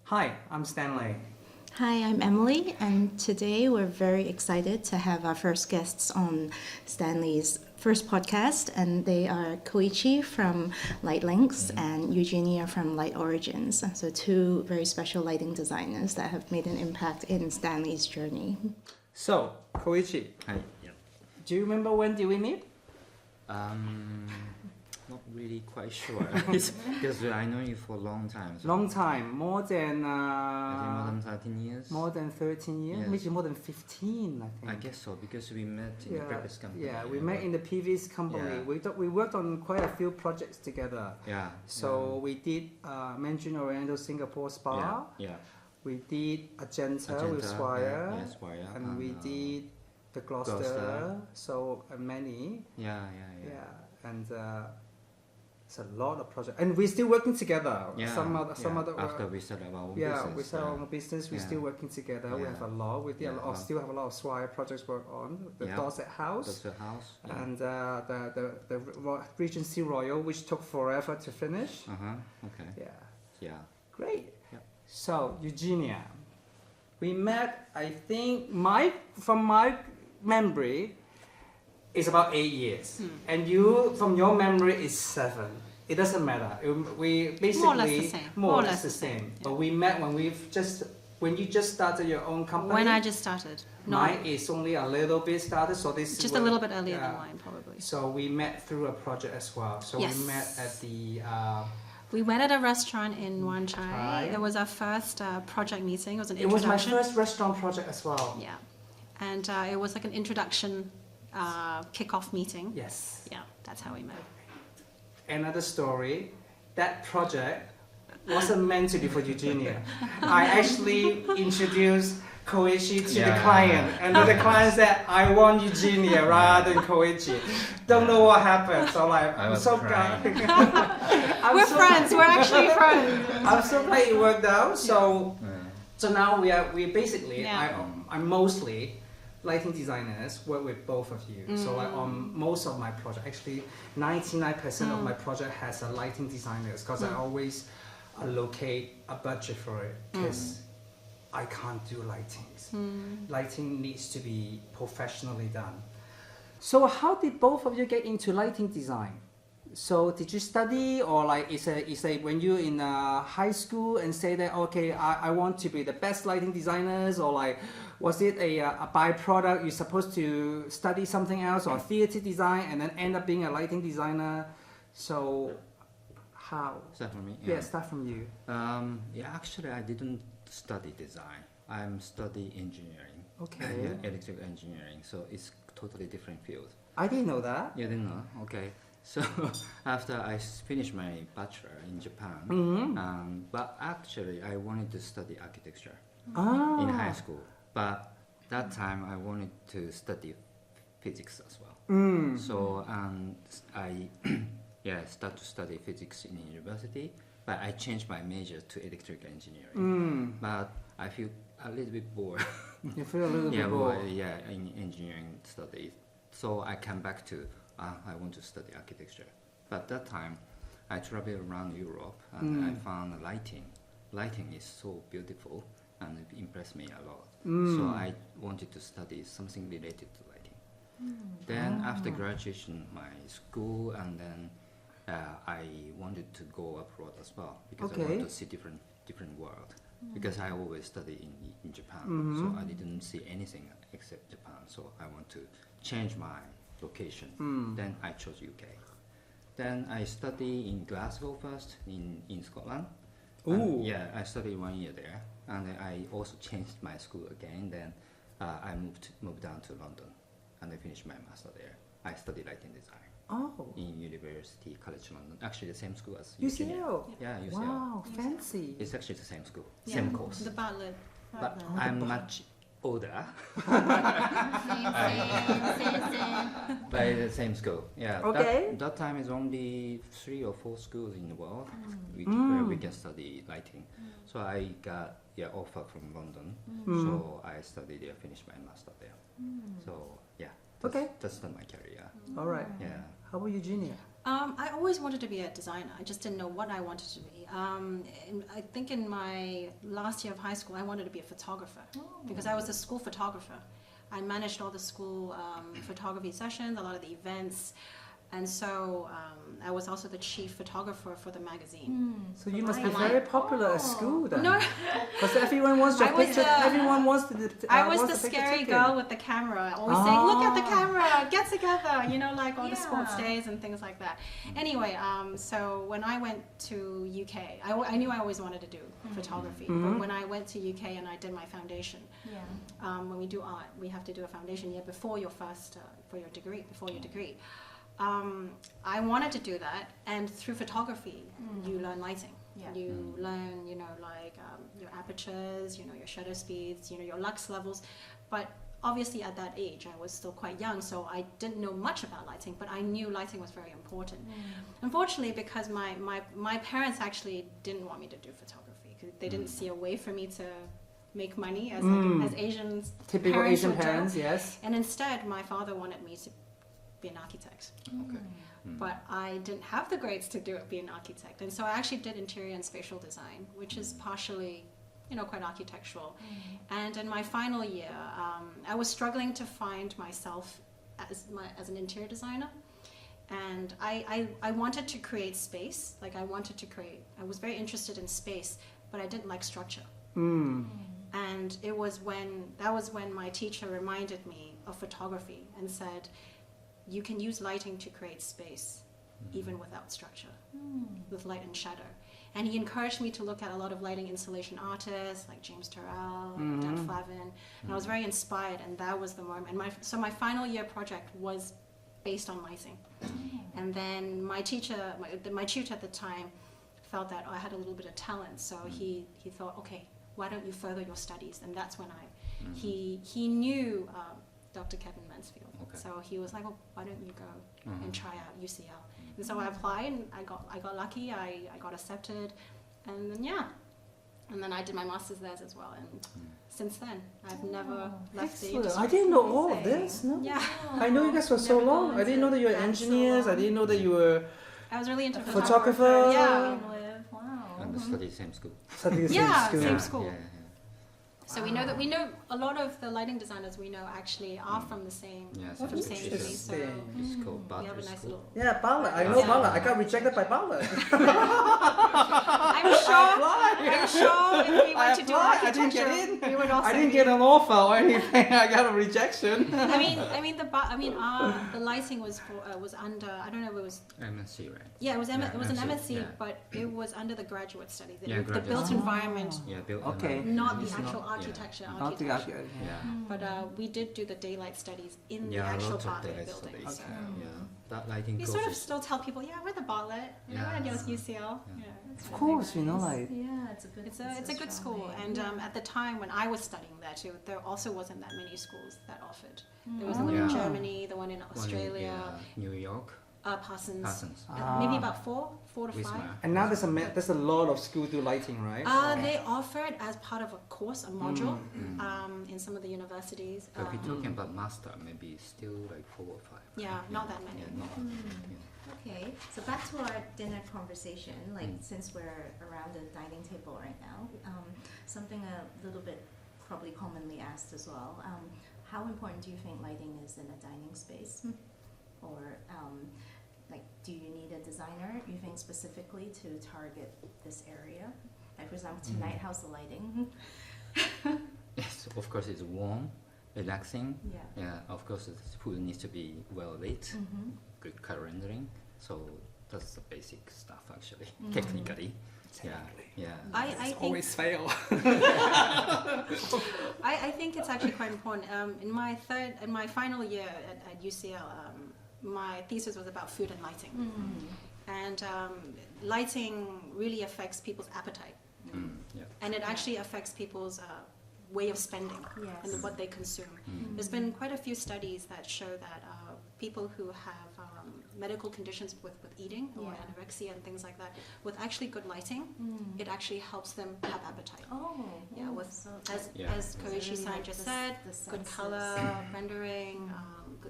Hi, I'm Stanley. Hi, I'm Emily, and today we're very excited to have our first guests on Stanley's first podcast, and they are Koichi from Lightlinks and Eugenia from LightOrigin. So two very special lighting designers that have made an impact in Stanley's journey. So, Koichi, Hi. Yeah. do you remember when did we meet? Not really quite sure because I know you for a long time. So Long time, more than I think more than 13 years. more than 13 years, Yes. maybe more than 15, I think. I guess so because we met in the previous company. Yeah, we met in the previous company. Yeah. We worked on quite a few projects together. Yeah. So we did Mandarin Oriental Singapore Spa. Yeah. We did Agenta with Swire. Yeah, Swire. And we did the Gloucester. So many. Yeah. And it's a lot of projects, and we're still working together. Yeah. Some other. After we started our own Yeah, business. we started our own business. We're still working together. We Yeah. have a lot. We did still have a lot of Swire projects work on the Dorset House. That's the house. Yeah. And the Regency Royal, which took forever to finish. Okay. Yeah. Great. Yeah. So Eugenia, we met. I think from my memory, it's about 8 years, and you, from your memory, is 7. It doesn't matter. We basically more or less the same. Yeah. But we met when you just started your own company. When I just started. Mine is only a little bit started, so this Just a little bit earlier than mine, probably. So we met through a project as well. So Yes. we met at the. We met at a restaurant in Wan Chai. Chai. It was our first project meeting. It was an It was introduction. my first restaurant project as well. Yeah. And it was like an introduction kick-off meeting. Yes. Yeah, that's how we met. Another story. That project wasn't meant to be for Eugenia. I actually introduced Koichi to the client, and then the client said, "I want Eugenia rather than Koichi." Don't know what happened. So I'm so glad. We're friends. We're actually friends. I'm so glad it worked out. So now we basically I'm mostly lighting designers, work with both of you. So on most of my project, actually 99% of my project has a lighting designers, because I always allocate a budget for it, because I can't do lightings. Lighting needs to be professionally done. So how did both of you get into lighting design? So did you study, or like is a when you're in high school and say that okay, I want to be the best lighting designers, or like was it a byproduct, you're supposed to study something else or theater design and then end up being a lighting designer? So how? Start from me. Yeah, start from you. Actually, I didn't study design. I'm studying engineering. Okay. Electrical engineering. So it's totally different field. I didn't know that. You didn't know? Okay. So after I finished my bachelor in Japan, but actually I wanted to study architecture in high school. But that time I wanted to study physics as well. So I started to study physics in university. But I changed my major to electrical engineering. But I feel a little bit bored. You feel a little bit bored. In engineering studies. So I came back to I want to study architecture. But that time, I traveled around Europe and I found lighting. Lighting is so beautiful and it impressed me a lot. So I wanted to study something related to lighting. Then after graduation, my school, and then I wanted to go abroad as well because I want to see different world. Because I always study in Japan, so I didn't see anything except Japan. So I want to change my location. Then I chose UK. Then I study in Glasgow first in Scotland. I studied 1 year there, and then I also changed my school again. Then I moved down to London, and I finished my master there. I studied lighting design. In University College London. Actually, the same school as UCL. Yeah, UCL. Wow, fancy. It's actually the same school, same course. The Bartlett. But I'm much older. But it's the same school. Yeah. Okay. That time is only 3 or 4 schools in the world where we can study lighting. So I got offer from London. So I studied there, finished my master there. So yeah. That's my career. All right. Yeah. How about Eugenia? I always wanted to be a designer. I just didn't know what I wanted to be. I think in my last year of high school, I wanted to be a photographer because I was a school photographer. I managed all the school photography sessions, a lot of the events. And so I was also the chief photographer for the magazine. So you must be very popular at school then. No. Because everyone wants your picture. Everyone wants to. I was the scary girl with the camera, always saying, "Look at the camera, get together," you know, like all the sports days and things like that. Anyway, so when I went to UK, I knew I always wanted to do photography. But when I went to UK and I did my foundation, when we do art, we have to do a foundation year before your first, for your degree, before your degree. I wanted to do that, and through photography, you learn lighting. You learn, you know, like your apertures, you know, your shutter speeds, you know, your lux levels. But obviously, at that age, I was still quite young, so I didn't know much about lighting. But I knew lighting was very important. Unfortunately, because my parents actually didn't want me to do photography, because they didn't see a way for me to make money as as Asians. Typical Asian parents, yes. And instead, my father wanted me to be an architect. But I didn't have the grades to be an architect, and so I actually did interior and spatial design, which is partially, you know, quite architectural. And in my final year, I was struggling to find myself as an interior designer, and I wanted to create space. Like I was very interested in space, but I didn't like structure. And that was when my teacher reminded me of photography and said, you can use lighting to create space, even without structure, with light and shadow. And he encouraged me to look at a lot of lighting installation artists, like James Turrell, Dan Flavin, and I was very inspired, and that was the moment. And so my final year project was based on lighting. And then my tutor at the time felt that I had a little bit of talent, so he thought, okay, why don't you further your studies? And that's when he knew Dr. Kevin Mansfield. So he was like, well, why don't you go and try out UCL? And so I applied, and I got lucky. I got accepted, and then I did my master's there as well. And since then, I've never left the industry. I didn't know all of this. No. Yeah. I know you guys for so long. I didn't know that you were engineers. I didn't know that you were. I was really into photographer. Yeah. Wow. And study same school. Same school. Yeah. So we know a lot of the lighting designers we know actually are from the same city. So It's called we have a nice little. Yeah, Bartlett. I know Bartlett. I got rejected by Bartlett. I'm sure if we went to do architecture, we would also. I didn't get an offer or anything. I got a rejection. The lighting was under, I don't know if it was MSc, right? Yeah, it was an MSc, yeah. but it was under the graduate study, the graduate built study. environment, Okay. not the actual architecture. Not the architecture. But we did do the daylight studies in the Yeah, actual lots of Bartlett daylight building. studies. So That lighting we course sort of is- still tell people, yeah, we're the Bartlett, you know, we're at UCL. Of course, you know, like. Yeah, it's a good. It's a good school, and at the time when I was studying there too, there also wasn't that many schools that offered. There was the one in Germany, the one in Australia, New York. Parsons. Maybe about four to Wisma. 5. And now there's a lot of schools do lighting, right? They offer it as part of a course, a module, in some of the universities. But we're talking about master, maybe still like 4 or 5. Yeah, not that many. Yeah, not Okay, so back to our dinner conversation. Like since we're around the dining table right now, something a little bit probably commonly asked as well. How important do you think lighting is in a dining space? Or like, do you need a designer, you think, specifically to target this area? Like, for example, tonight, how's the lighting? Yes, of course it's warm, relaxing. Yeah. Of course the food needs to be well lit, good color rendering. So that's the basic stuff actually, technically. Yeah. I think Always fail. I think it's actually quite important. In my final year at UCL, my thesis was about food and lighting, and lighting really affects people's appetite, and it actually affects people's way of spending and what they consume. There's been quite a few studies that show that people who have medical conditions with eating or anorexia and things like that, with actually good lighting, it actually helps them have appetite. As Koichi-san just said, good color rendering,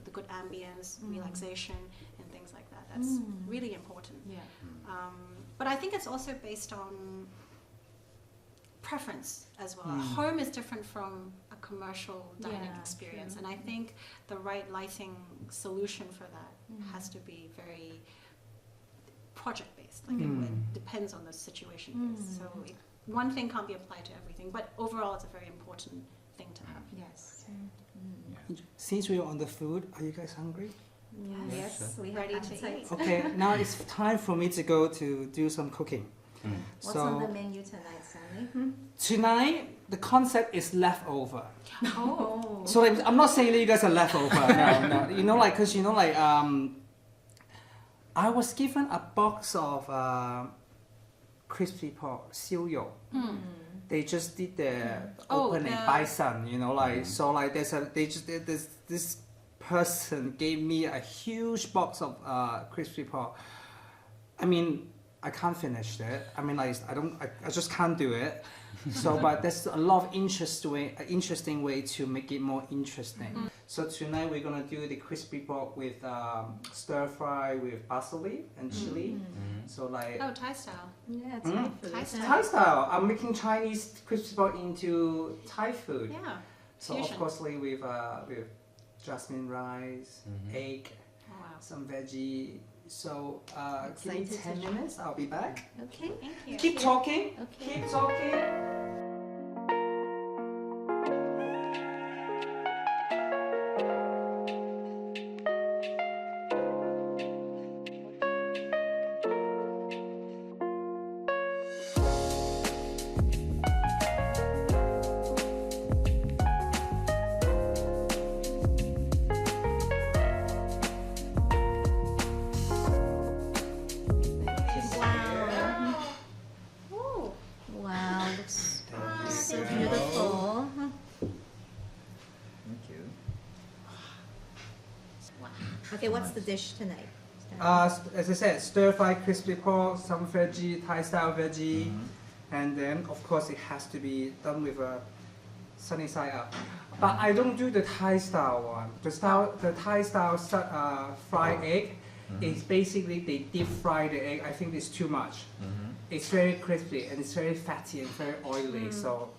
the good ambience, relaxation, and things like that. That's really important. Yeah. But I think it's also based on preference as well. Home is different from a commercial dining experience, and I think the right lighting solution for that has to be very project-based. Like it depends on the situation based. So one thing can't be applied to everything, but overall it's a very important thing to have. Yes. Since we're on the food, are you guys hungry? Yes, we Ready have to appetite. eat. Okay, now it's time for me to go to do some cooking. What's on the menu tonight, Stanley? Tonight, the concept is leftover. Oh. So like, I'm not saying that you guys are leftover. No. You know, like, cause you know, like, I was given a box of crispy pork, 燒肉. They just did the opening bison, you know, like, so like there's this person gave me a huge box of crispy pork. I mean, I can't finish it. I mean, like, I just can't do it. So, but there's a lot of interesting way to make it more interesting. So tonight we're gonna do the crispy pork with stir fry with basil leaf and chili. So like. Oh, Thai style. Yeah, it's Thai food. Thai style. Thai style. I'm making Chinese crispy pork into Thai food. Yeah. So Fusion. of course, like with jasmine rice, egg, Oh, wow. some veggie. So give me 10 minutes. I'll be back. Okay. Thank you. Keep talking. Okay. Keep talking. Ooh. Wow, looks so beautiful. Thank you. Okay, what's the dish tonight? As I said, stir fry crispy pork, some veggie, Thai style veggie, and then of course it has to be done with a sunny side up. But I don't do the Thai style one. The Thai style fried egg is basically they deep fry the egg. I think it's too much. It's very crispy and it's very fatty and very oily. So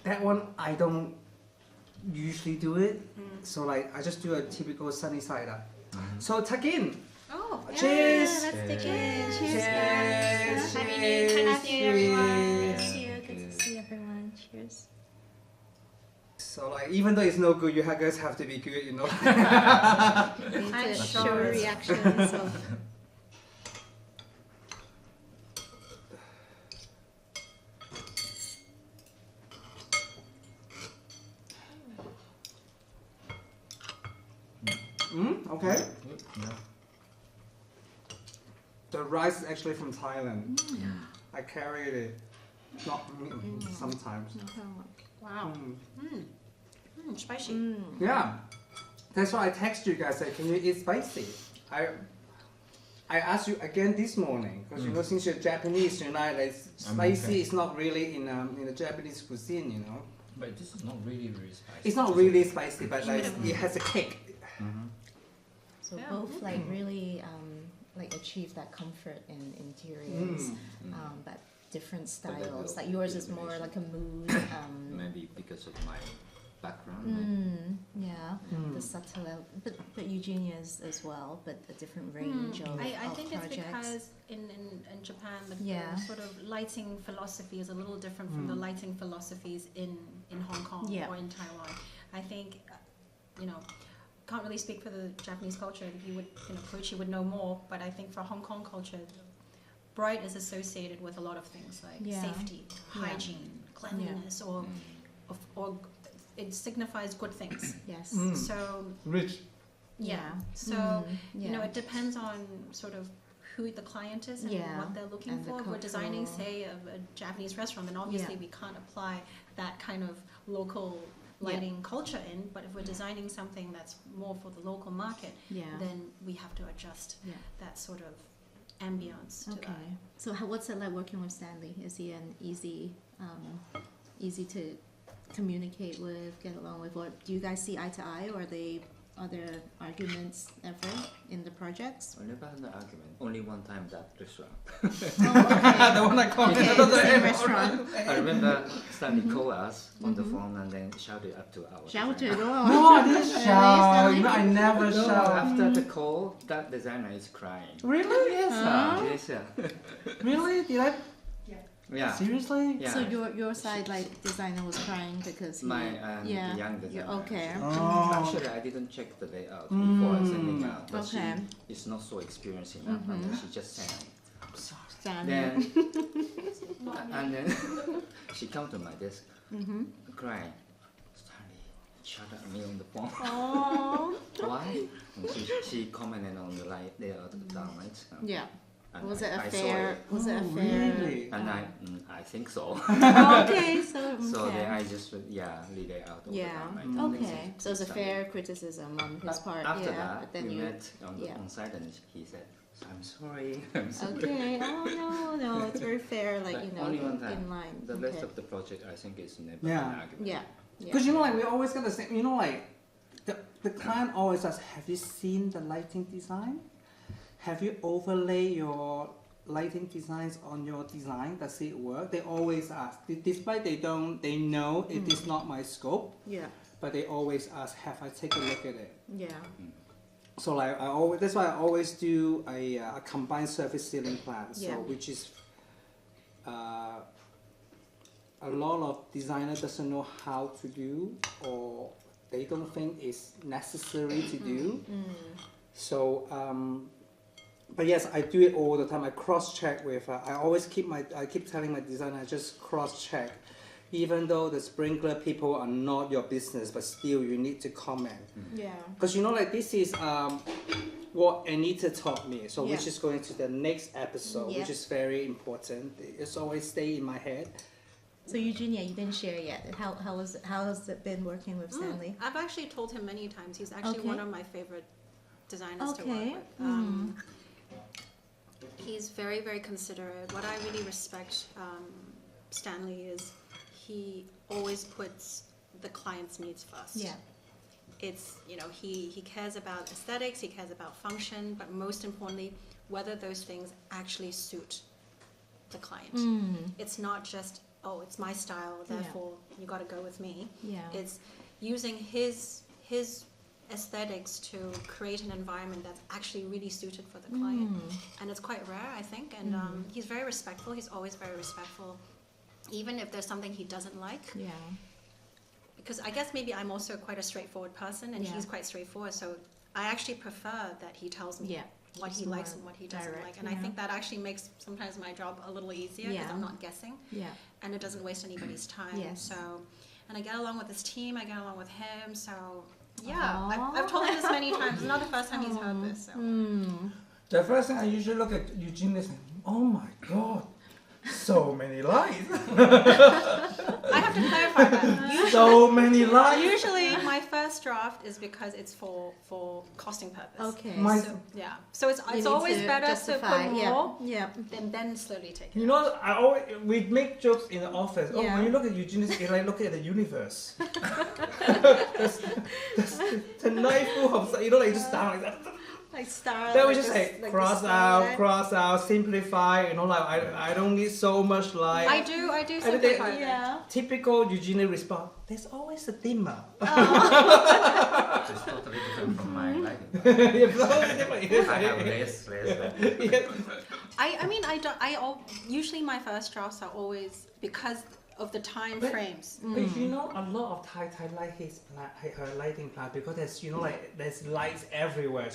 that one I don't usually do it. So like I just do a typical sunny side up. So tuck in. Oh, Cheers. Let's take it. Cheers. Happy New Year, everyone. Thank you. Good to see everyone. Cheers. So like even though it's no good, you guys have to be good, you know. We need I'm to sure show it's- reactions of. Okay. Good. Yeah. The rice is actually from Thailand. I carried it. Not sometimes. Wow. Spicy. Yeah. That's why I text you guys. Like, can you eat spicy? I asked you again this morning because you know since you're Japanese, you know, like spicy is not really in the Japanese cuisine, you know. But this is not really spicy. It's not really spicy, but like it has a kick. So both like really like achieve that comfort in interiors, but different styles. Like yours is more like a mood. Maybe because of my background. Yeah, the subtle, but Eugenia's as well, but a different range of I think projects. it's because in Japan the sort of lighting philosophy is a little different from the lighting philosophies in Hong Kong or in Taiwan. I think can't really speak for the Japanese culture. He would, Koichi would know more, but I think for Hong Kong culture, bright is associated with a lot of things like safety, hygiene, cleanliness, or it signifies good things. Yes. So Rich. So it depends on sort of who the client is and what they're looking And for. If we're designing, say, a Japanese restaurant, then obviously we can't apply that kind of local lighting culture in. But if we're designing something that's more for the local market, then we have to adjust that sort of ambience to that. So what's it like working with Stanley? Is he an easy to communicate with, get along with, or do you guys see eye to eye, or are they other arguments ever in the projects? I never had an argument. Only one time that restaurant. The one I commented Okay, on the the same end. restaurant. I remember Stanley called us on the phone and then shouted up to our Shouted. designer. Oh. No, I didn't shout. You know, I never No, shout. after the call, that designer is crying. Really? Yes, Huh? yes, yeah. Really? Did I? Yeah. Seriously? Yeah. So your side like designer was crying because he, My yeah. the young designer. Okay. Oh. Actually, I didn't check the layout before sending out, but Okay. she is not so experienced enough, and then she just sang. I'm sorry. Stanley. Then and then she come to my desk, crying. Stanley, shout at me on the phone. Oh. Why? And she commented on the layout of the downlight. Yeah. And Was it a I saw fair? it. Was it a Oh, fair? really? And I think so. Okay, so So then okay. I just read it out. Of Yeah. the downlight. Okay. So it's a fair criticism on his part. After Yeah. that, But then we you. met on the yeah. on site, and he said, "I'm sorry." I'm sorry. Okay. Oh no, it's very fair. Like But you know, only one time. in line. The okay. rest of the project, I think, is never Yeah. an argument. Yeah. Yeah. Because you know, like we always get the same. You know, like the client always asks, "Have you seen the lighting design? Have you overlay your lighting designs on your design? Does it work?" They always ask, despite they know it is not my scope, Yeah. but they always ask, "Have I taken a look at it?" Yeah. So like that's why I always do a combined surface ceiling plan. So Yeah. which is a lot of designers doesn't know how to do, or they don't think it's necessary to do. So but yes, I do it all the time. I cross check with. I keep telling my designer, I just cross check, even though the sprinkler people are not your business, but still you need to comment. Yeah. Because you know, like this is what Anita taught me. So Yeah. which is going to the next episode, Yeah. which is very important. It's always stay in my head. So Eugenia, you didn't share yet. How has it been working with Stanley? I've actually told him many times. He's actually Okay. one of my favorite designers to Okay. work with. He's very, very considerate. What I really respect Stanley is he always puts the client's needs first. Yeah. It's, you know, he cares about aesthetics, he cares about function, but most importantly, whether those things actually suit the client. It's not just, oh, it's my style, therefore you got to go with me. Yeah. It's using his aesthetics to create an environment that's actually really suited for the client. And it's quite rare, I think. And he's very respectful. He's always very respectful, even if there's something he doesn't like. Yeah. Because I guess maybe I'm also quite a straightforward person, and Yeah. he's quite straightforward. So I actually prefer that he tells me Yeah. what It's he likes more and what he doesn't direct, like. And I yeah. think that actually makes sometimes my job a little easier because Yeah. I'm not guessing, Yeah. and it doesn't waste anybody's time. Yes. So, and I get along with his team. I get along with him. So, yeah, Aw. I've told him this many times. It's not the first time he's heard this. So. The first thing I usually look at Eugene is, oh my god, so many lights. I have to clarify that. So many lights. Usually, my first draft is because it's for costing purpose. Okay. My- so Yeah. So it's you need always to better to justify. put Yeah. more Yeah. and then slowly take it. You know, we make jokes in the office. Oh, Yeah. when you look at Eugene, it's like looking at the universe. that's the knife full of, you know, like just down like that. Like star. Then we like just this- say like cross this out, star. simplify. You know, like I don't need so much light. I do I think simplify that. Yeah. Typical Eugene response. There's always a dimmer. It's totally different from my lighting. It's always different. I have less. Yeah. I mean, usually my first drafts are always because of the time But- frames. But you know, a lot of Thai like her lighting plan because there's, you know, like there's lights everywhere.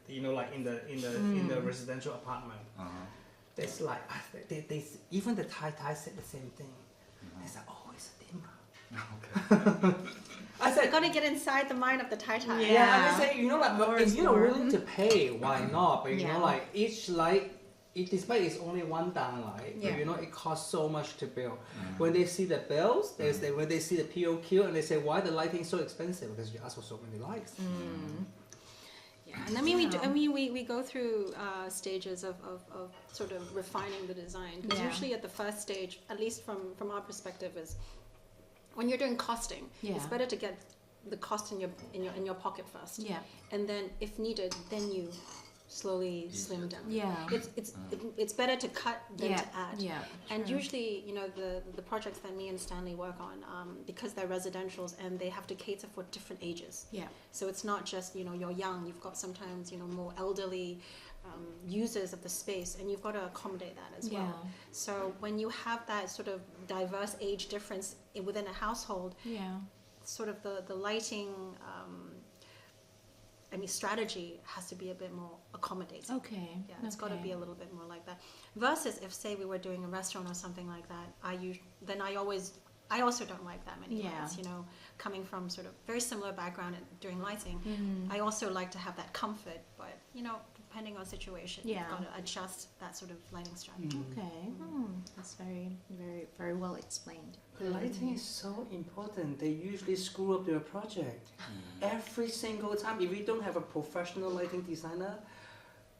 You know, like in the residential apartment. There's like they even the Thai said the same thing. There's always a dimmer. I I said, gotta get inside the mind of the Thai. yeah, and I say, you know, like More if is you're more. willing to pay, why not? But you Yeah. know, like each light. Despite it's only one downlight, Yeah. but you know it costs so much to build. When they see the bills, when they see the POQ, and they say, "Why the lighting is so expensive?" Because you ask for so many lights. Yeah, and I mean, we go through stages of sort of refining the design. Because Yeah. usually at the first stage, at least from our perspective, is when you're doing costing, Yeah. it's better to get the cost in your pocket first. Yeah. And then if needed, then you slowly slim down. Yeah. It's better to cut than to add. Yeah. And true. usually, the projects that me and Stanley work on, because they're residentials and they have to cater for different ages. Yeah. So it's not just, you're young, you've got sometimes, more elderly users of the space, and you've got to accommodate that as well. Yeah. So when you have that sort of diverse age difference within a household, Yeah. sort of the lighting, strategy has to be a bit more accommodating. Okay. Yeah, it's got to be a little bit more like that. Versus if, say, we were doing a restaurant or something like that, I also don't like that many lights. Coming from sort of very similar background doing lighting, I also like to have that comfort. But depending on situation, you've got to adjust that sort of lighting strategy. Okay. That's very, very, very well explained. Lighting is so important. They usually screw up their project every single time. If you don't have a professional lighting designer,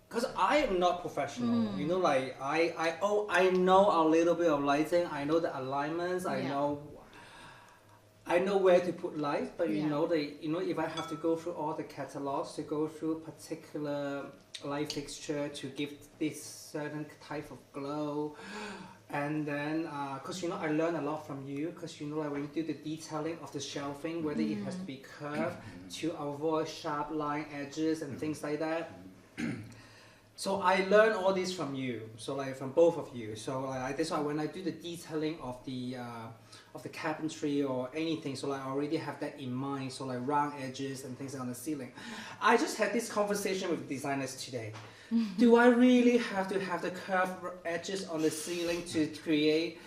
because I am not professional, I know a little bit of lighting. I know the alignments. I know where to put light, but if I have to go through all the catalogs to go through particular light fixture to give this certain type of glow, and then because I learn a lot from you, because like when you do the detailing of the shelving, whether it has to be curved to avoid sharp line edges and things like that. So I learn all this from you, so like from both of you. So that's why when I do the detailing of the cabinetry or anything, so like I already have that in mind. So like round edges and things on the ceiling. I just had this conversation with designers today. Do I really have to have the curved edges on the ceiling to create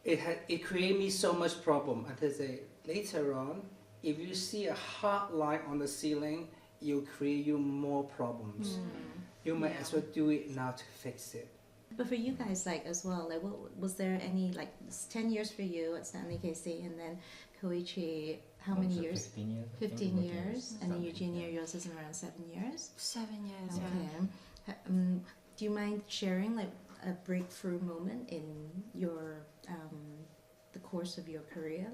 it? It create me so much problem. And they say later on, if you see a hard line on the ceiling, it'll create you more problems. You might as well do it now to fix it. But for you guys, as well, was there any, it's 10 years for you at Stanley KC, and then Koichi, how many years? 15 years. 15 years, and then Eugenia, yours is around 7 years? 7 years, Okay. Do you mind sharing, a breakthrough moment in your, the course of your career,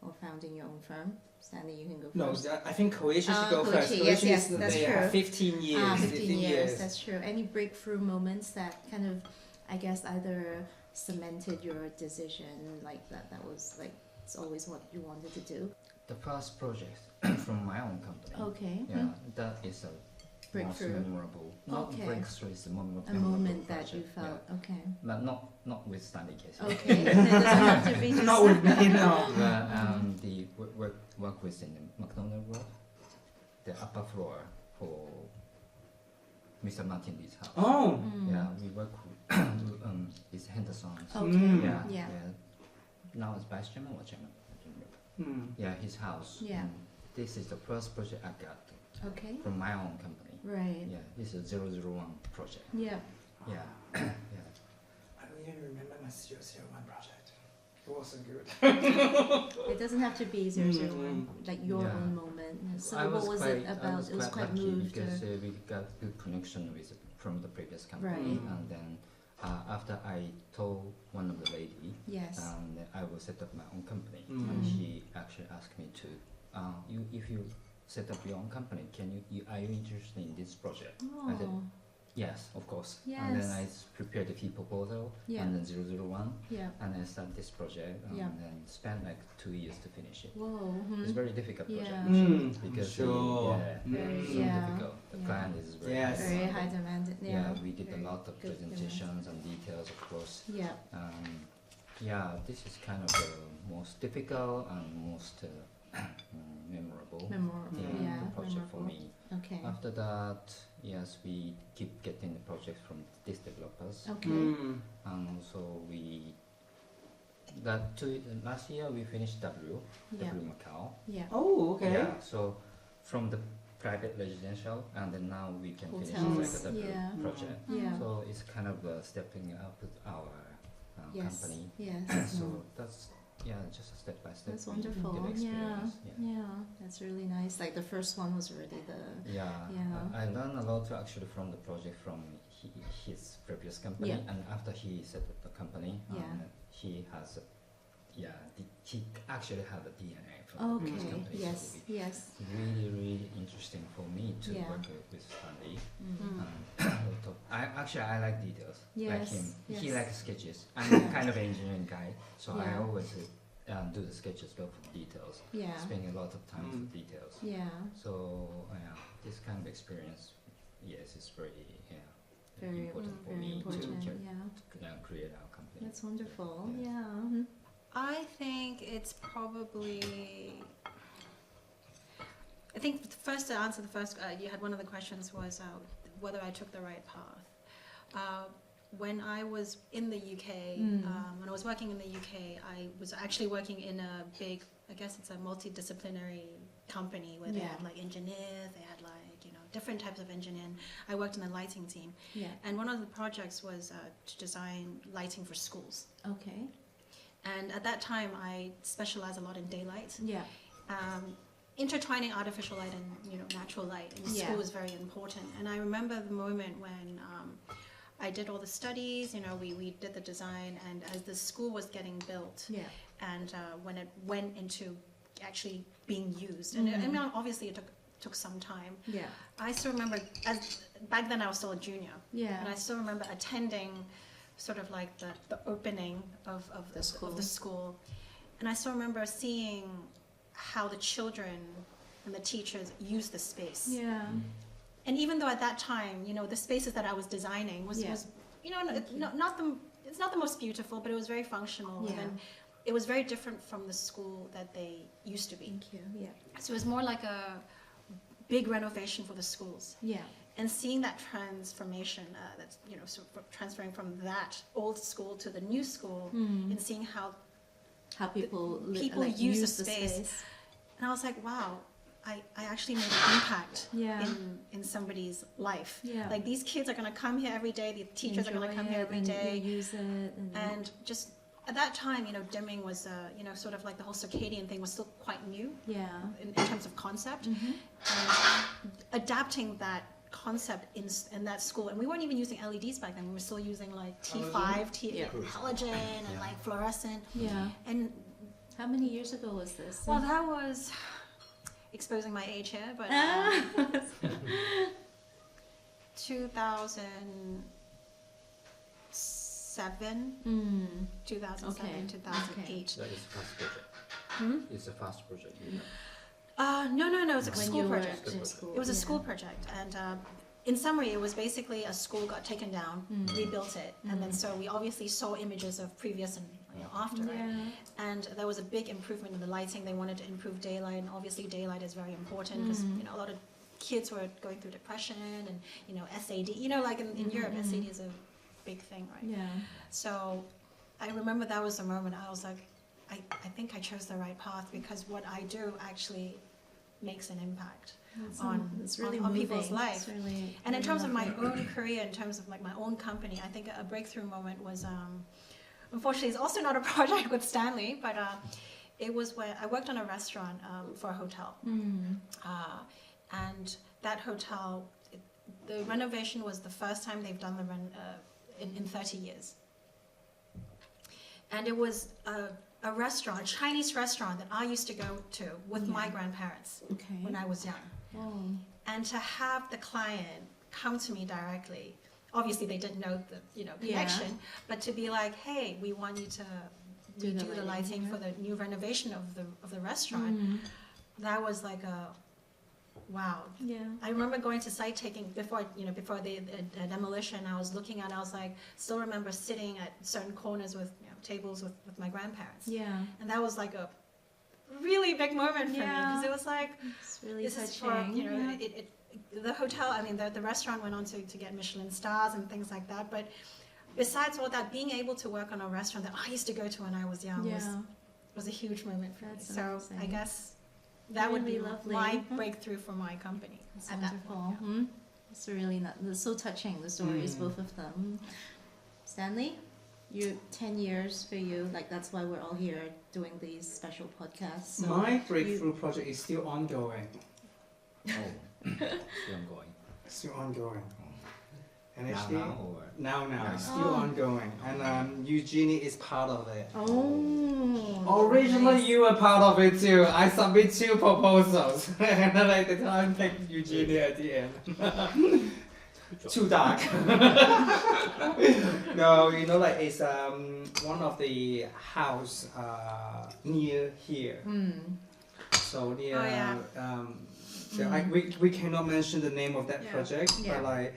or founding your own firm? Stanley, you can go first. No, I think Koichi should go first. Koichi, yes, that's true. 15 years. 15 years, that's true. Any breakthrough moments that kind of, I guess, either cemented your decision, that was it's always what you wanted to do? The first project from my own company. Okay. Yeah, that is a breakthrough. most memorable. Not breakthrough, it's a memorable. A moment that you felt, okay. But not with Stanley KC. Okay, it doesn't have to be just not with me, no. But the work with in the McDonald's world, the upper floor for Mr. Martin Lee's house. Oh. Yeah, we work with it's Henderson. Okay. Yeah. Now it's vice chairman or chairman. I don't remember. Yeah, his house. Yeah. This is the first project I got. Okay. From my own company. Right. Yeah, this is a 001 project. Yeah. Yeah. I don't even remember my 001 project. It wasn't good. It doesn't have to be 001, your own moment. So what was it about? It was quite moved. Because we got good connection from the previous company. Right. And then after I told one of the lady, yes. I will set up my own company. And she actually asked me to, if you set up your own company, are you interested in this project? Oh. I said, yes, of course. Yes. And then I prepared the fee proposal, and then 001, and I started this project, and then spent 2 years to finish it. Whoa. It's a very difficult project because very difficult. The client is very high demand. Yeah, we did a lot of presentations and details, of course. Yeah. This is kind of the most difficult and most memorable project for me. Okay. After that, yes, we keep getting the projects from these developers. Okay. And also last year we finished W Macau. Yeah. Oh, okay. Yeah, so from the private residential, and then now we can finish Hotels. a W project. Yeah. So it's kind of stepping up with our company. Yes. So that's just a step by step. That's wonderful. Yeah. That's really nice. The first one was already I learned a lot actually from the project from his previous company, and after he set up the company, he has he actually had the DNA from his company. Yes. So Yes. really interesting for me to work with Stanley. I like details. Yes, Like him, yes. he likes sketches. I'm kind of an engineering guy, so I always do the sketches, look for details. Yeah. Spending a lot of time for details. Yeah. So this kind of experience, yes, is very Very important for very me important. to Yeah. create our company. That's wonderful. Yeah. Yeah. I think it's probably. I think first to answer the first, you had one of the questions was whether I took the right path. When I was in the UK, when I was working in the UK, I was actually working in a big, I guess it's a multidisciplinary company where they had like engineers, they had like, different types of engineering. I worked in the lighting team. Yeah. And one of the projects was to design lighting for schools. Okay. And at that time, I specialized a lot in daylight. Yeah. Intertwining artificial light and natural light in school was very important. And I remember the moment when I did all the studies. We did the design, and as the school was getting built, and when it went into actually being used, and obviously it took some time. Yeah. I still remember, back then I was still a junior. Yeah. And I still remember attending sort of like the opening of the school. And I still remember seeing how the children and the teachers use the space. Yeah. And even though at that time, the spaces that I was designing was it's not the most beautiful, but it was very functional. Yeah. And it was very different from the school that they used to be. Thank you. Yeah. So it was more like a big renovation for the schools. Yeah. And seeing that transformation, that's sort of transferring from that old school to the new school, and seeing how people use the space. And I was like, wow, I actually made an impact in somebody's life. Yeah. Like these kids are going to come here every day. The teachers are going to come here every day. Use it. And just at that time, dimming was, sort of like the whole circadian thing was still quite new. Yeah. In terms of concept, and adapting that concept in that school, and we weren't even using LEDs back then. We were still using like T5, halogen, and like fluorescent. Yeah. And how many years ago was this? well, that was exposing my age here, but 2007, 2007, 2008. That is a fast project. It's a fast project. No, it's a When school you were project. in school. It was a school project, and in summary, it was basically a school got taken down, rebuilt it, and then so we obviously saw images of previous and after, right? And there was a big improvement in the lighting. They wanted to improve daylight, and obviously daylight is very important because a lot of kids were going through depression and SAD. Like in Europe, SAD is a big thing, right? Yeah. So I remember that was the moment I was like, I think I chose the right path, because what I do actually makes an impact on people's life. Really, and in terms of my own career, in terms of like my own company, I think a breakthrough moment was, unfortunately, it's also not a project with Stanley, but it was when I worked on a restaurant for a hotel. And that hotel, the renovation was the first time they've done in 30 years. And it was a restaurant, a Chinese restaurant that I used to go to with my grandparents when I was young. Oh. And to have the client come to me directly, obviously they didn't know the connection, but to be like, hey, we want you to do the lighting for the new renovation of the restaurant. That was like a wow. Yeah. I remember going to site taking before the demolition. I was looking at, I was like, still remember sitting at certain corners with tables with my grandparents. Yeah. And that was like a really big moment for me, because it was like, it's really this touching. is for, the hotel, I mean, the restaurant went on to get Michelin stars and things like that. But besides all that, being able to work on a restaurant that I used to go to when I was young was a huge moment for me. So amazing. I guess that would be lovely. my breakthrough for my company. That's wonderful. It's really it's so touching, the stories, both of them. Stanley, 10 years for you, like that's why we're all here doing these special podcasts. So my breakthrough project is still ongoing. Still ongoing. Still ongoing. And actually, now Yeah. it's still ongoing, and Eugenia is part of it. Oh. Originally, nice. you were part of it too. I submit 2 proposals, and then at the time, picked Eugenia at the end. Too dark. No, you know, like it's one of the house near here. So near. Oh, yeah. So we cannot mention the name of that Yeah. project, Yeah. but like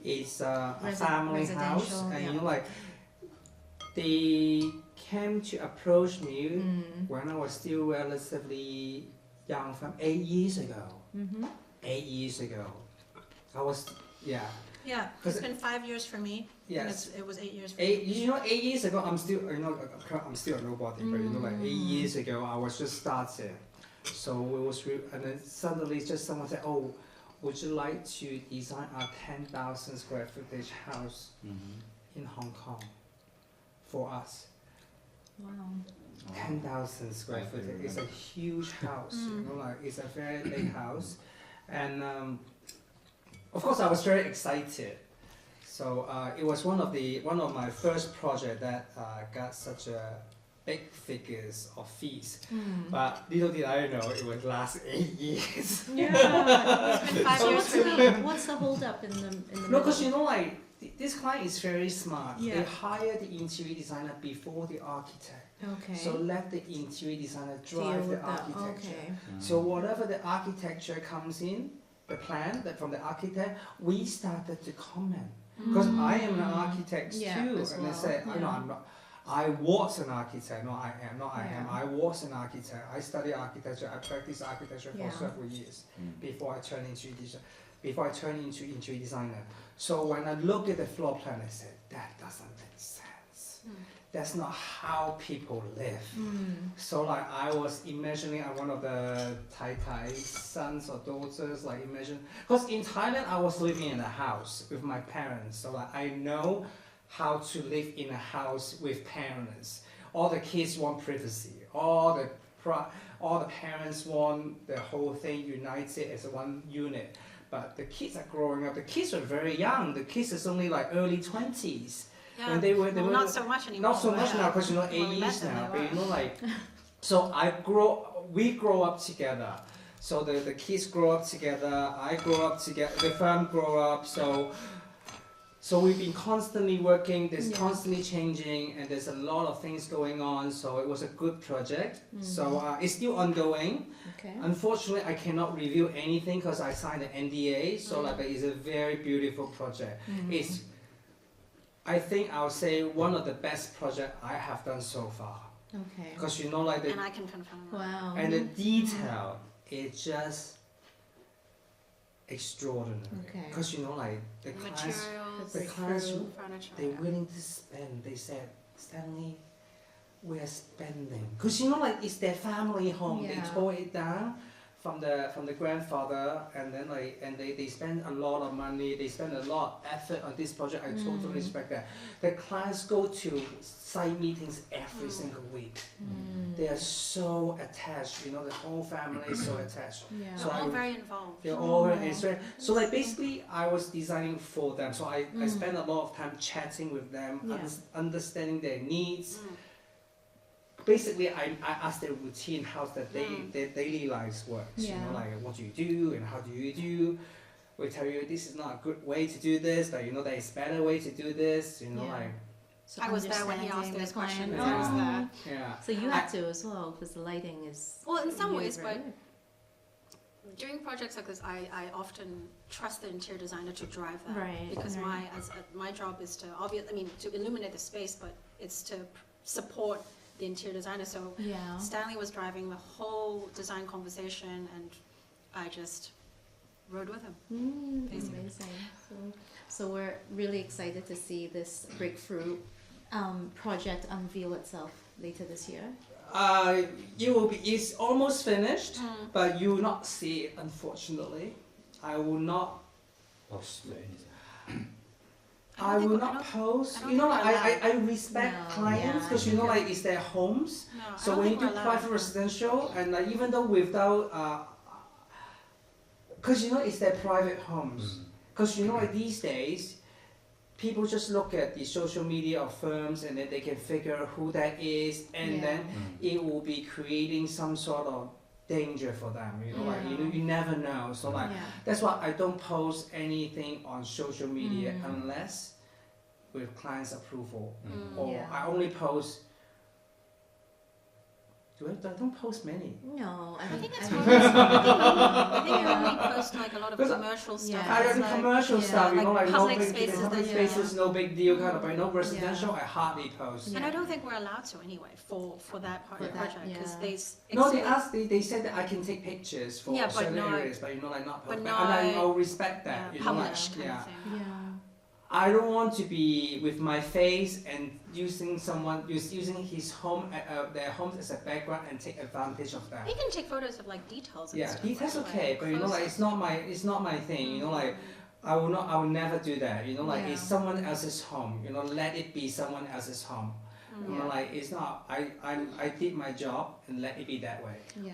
it's a family house, residential, and yeah. you know, like they came to approach me when I was still relatively young, from 8 years ago. 8 years ago, I was Yeah, it's been 5 years for me. Yes. And it was 8 years for you know, 8 years ago, I'm still a nobody, but you know, like 8 years ago, I was just starting. So it was, and then suddenly just someone said, "Oh, would you like to design a 10,000 square footage house in Hong Kong for us?" Wow. 10,000 square footage. It's a huge house. You know, like it's a very big house, and of course I was very excited. So it was one of my first project that got such a big figures of fees. But little did I know it would last 8 years. Yeah. It's been 5 So years what's for me. what's the hold up in the No, because you know, like this client is very smart. Yeah. They hire the interior designer before the architect. Okay. So let the interior designer Deal drive the with that. architecture. Okay. So whatever the architecture comes in, the plan that from the architect, we started to comment. Because I am an architect Yeah, too, as and well. I said, Yeah. no, I'm not. I was an architect, not I am, not I am. Yeah. I was an architect. I studied architecture. I practiced architecture for Yeah. several years before I turned into interior designer. So when I look at the floor plan, I said that doesn't make sense. That's not how people live. So like I was imagining one of the Tai sons or daughters, like imagine, because in Thailand I was living in a house with my parents, so like I know how to live in a house with parents. All the kids want privacy. All the parents want the whole thing united as one unit. But the kids are growing up. The kids are very young. The kids is only like early 20s. Yeah. When they were not so much anymore. not so much now, because you know, 8 When we met years them, now. they But you were. know, like, so we grow up together. So the kids grow up together. I grow up together. The firm grow up. So we've been constantly working. There's constantly changing, and there's a lot of things going on. So it was a good project. So it's still ongoing. Okay. Unfortunately, I cannot reveal anything because I signed an NDA. So like, but it's a very beautiful project. It's, I think I'll say one of the best projects I have done so far. Okay. Because you know, like And I can confirm that. Wow. and the detail is just extraordinary. Okay. Because you know, like the clients, Materials, the clients, furniture. they're willing to spend. They said, Stanley, we are spending. Because you know, like it's their family home. They Yeah. tore it down from the grandfather, and then like they spend a lot of money. They spend a lot of effort on this project. I totally respect that. The clients go to site meetings every single week. They are so attached. You know, the whole family is so attached. Yeah. So They're all I- very involved. They're all it's very, so like basically I was designing for them. So I spent a lot of time chatting with them, Yeah. understanding their needs. Basically, I asked their routine, how's their daily lives works. You Yeah. know, like what do you do and how do you do. We tell you this is not a good way to do this, but you know there is better way to do this. You know, Yeah. like So I was there when he asked understanding those the client. questions. I was Oh. there. yeah. So you had to as well, because the lighting is. Well, in some really ways, very but good. during projects like this, I often trust the interior designer to drive that. Right, Because right. my job is to to illuminate the space, but it's to support the interior designer. So Yeah. Stanley was driving the whole design conversation, and I just rode with him. Basically. Amazing. So we're really excited to see this breakthrough project unveil itself later this year. It's almost finished, but you will not see it, unfortunately. I will not I will not post. I don't You know, think like we're I respect No, clients yeah, because you know, like it's their homes. No, I So don't when you think do we're allowed. private residential, and like even though without, because you know it's their private homes. Because you know, like these days, people just look at the social media of firms and then they can figure out who that is, and then it will be creating some sort of danger for them. You never know. So that's why I don't post anything on social media unless with client's approval, or I only post. I don't post many. No, I think it's I think you only post like a lot of commercial stuff. I do commercial stuff, like public no spaces. Public spaces, no big deal kind of. But no residential, I hardly post. And I don't think we're allowed to anyway for that part of the project because they said that I can take pictures for certain areas, but not post. And I respect that. Publish kind of thing. I don't want to be with my face and using his home, their homes as a background and take advantage of that. You can take photos of like details. And stuff, details okay, but it's not my thing. I will never do that. It's someone else's home. Let it be someone else's home. It's not. I did my job and let it be that way. Yeah.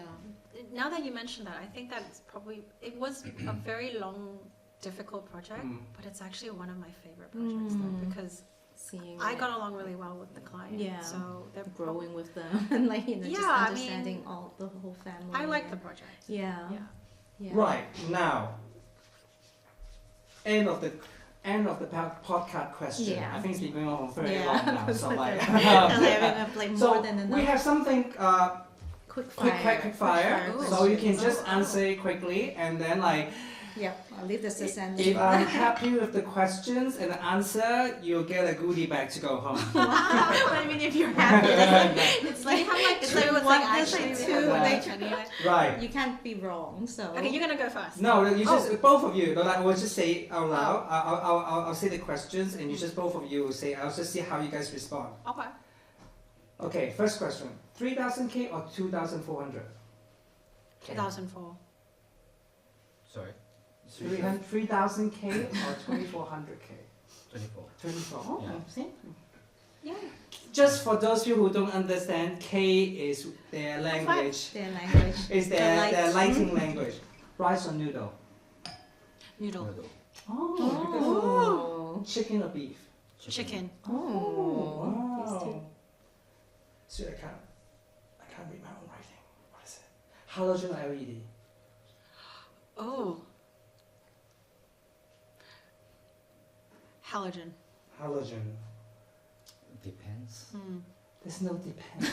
Now that you mention that, I think that's probably it was a very long, difficult project, but it's actually one of my favorite projects though, because I got along really well with the client. Yeah. So they're growing with them and just understanding all the whole family. I like the project. Yeah. Right now, end of the podcast question. Yeah. I think it's been going on for very long now. So we have something quick fire. So you can just answer it quickly and then I'll leave this to Sandy. If I'm happy with the questions and the answer, you'll get a goodie bag to go home. I mean, if you're happy, it's like two. Right. You can't be wrong. So okay, you're gonna go first. No, you just both of you. We'll just say it out loud. I'll say the questions, and you just both of you will say. I'll just see how you guys respond. Okay. Okay. First question: 3,000K or 2,400? 2004. Sorry. 3,000K or 2,400K? 24. 24. Oh, see? Yeah. Just for those people who don't understand, K is their language. Their language. Is their lighting language. Rice or noodle? Noodle. Oh. Chicken or beef? Chicken. Oh. Wow. So I can't read my own writing. What is it? Halogen or LED? Oh. Halogen. Depends. There's no depends.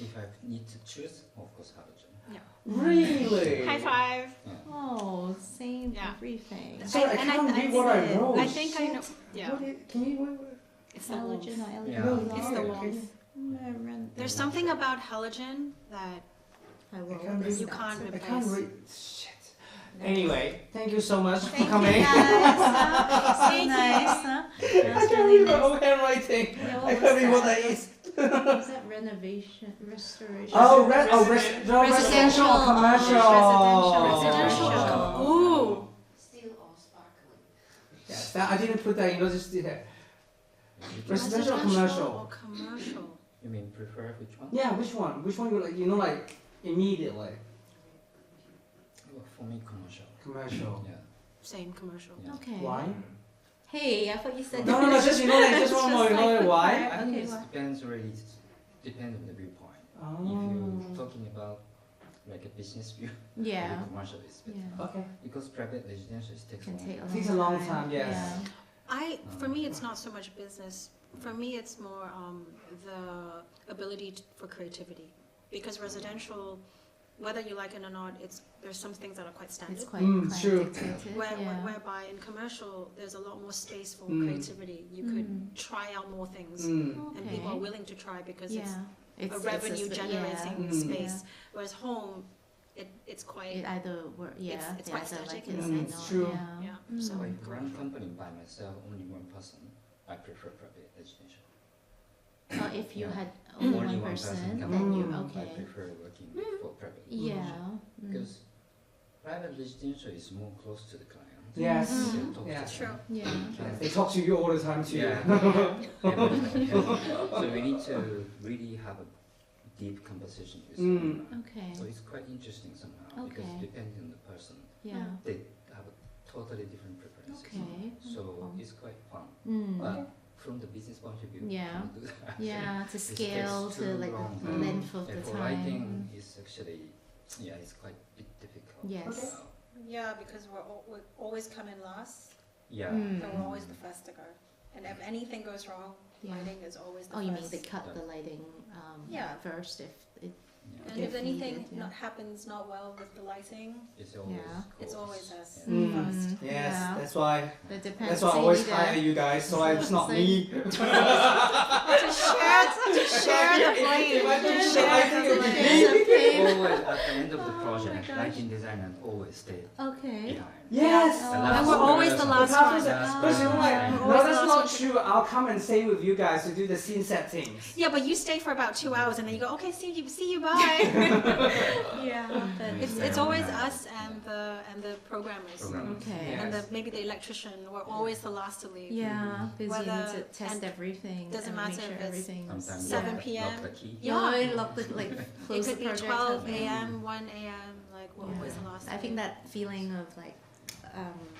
If I need to choose, of course, halogen. Yeah. Really? High five. Yeah. Oh, same everything. Sorry, I can't read what I wrote. I think I know. Yeah. It's halogen or LED. Yeah. It's the wolf. There's something about halogen that you can't replace. I can't read. Shit. Anyway, thank you so much for Thank coming. you guys. So nice. Huh? I can't read my own handwriting. I can't read what that is. Is that restoration? Residential or commercial? Residential. Ooh. Steel or sparkling? Yes, that, I didn't put that, just did that. Residential or commercial? You mean prefer which one? Yeah, which one? Which one you like, immediately? Well, for me, commercial. Commercial. Yeah. Same commercial. Yeah. Okay. Why? Hey, I thought you said No, just just one more. Why? I think it depends on the viewpoint. Oh. If you're talking about like a business view, Yeah. maybe commercial is better. Okay. Because private residential takes a long time. Yes. For me, it's not so much business. For me, it's more the ability for creativity. Because residential, whether you like it or not, there's some things that are quite standard. It's quite true. dictated. Whereby in commercial, there's a lot more space for creativity. You could try out more things, and people are willing to try because it's a revenue generating space. Whereas home, it's quite. It either it's quite static. It's true. Yeah. So if I run company by myself, only one person, I prefer private residential. If you had only one person, then you I prefer working for private. Yeah. Because private residential is more close to the client. Yes. That's true. Yeah. They talk to you all the time too. Yeah. So we need to really have a deep conversation with someone. Okay. So it's quite interesting somehow because depending on the person, Yeah. they have a totally different preferences. Okay. business point of view, Yeah. can't do that. Yeah, to It scale takes to too like long. the length of And the for time. lighting, it's actually, it's quite a bit difficult. Yes. Yeah, because we always come in last, Yeah. Mm. and we're always the first to go. And if anything goes wrong, Yeah. lighting is always the Oh, first. you mean they cut the lighting Yeah. first if it Yeah. And if if anything needed, yeah. happens not well with the lighting, It's always Yeah. it's cost. always us Yeah. first. Yes, Yeah. that's why. It depends. That's why I So you always need a- hire you guys. So it's not so- me. To share the blame. If I do To the share lighting, the it would be blame. me. Always at the end of the Oh my project, gosh. lighting designer always stay Okay. behind. Yes. Oh. The And last we're always person. the last Because one. because you know what? Yeah. No, Always the that's last not one to- true. I'll come and stay with you guys to do the scene settings. Yeah, but you stay for about 2 hours and then you go, okay, see you, bye. Yeah. But It's always us and the programmers. Programmers. Okay. Yeah. And maybe the electrician, we're always the last to leave. Yeah, because you Whether- need to test and everything. doesn't and matter make sure if it's everything's 'Sometimes 7 lock p.m. the key. Yeah, lock the like It close could the be project. 12 something. a.m., 1 a.m., like we're Yeah. always the last. I to think leave. that feeling of like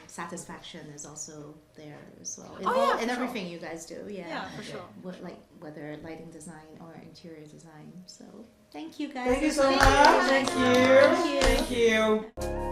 satisfaction is also there as well. Oh, yeah, in for sure. everything you guys do. Yeah. Yeah, for sure. Like whether lighting design or interior design. So thank you guys. Thank you so Thank much. you. Thank you. Thank you. Thank you.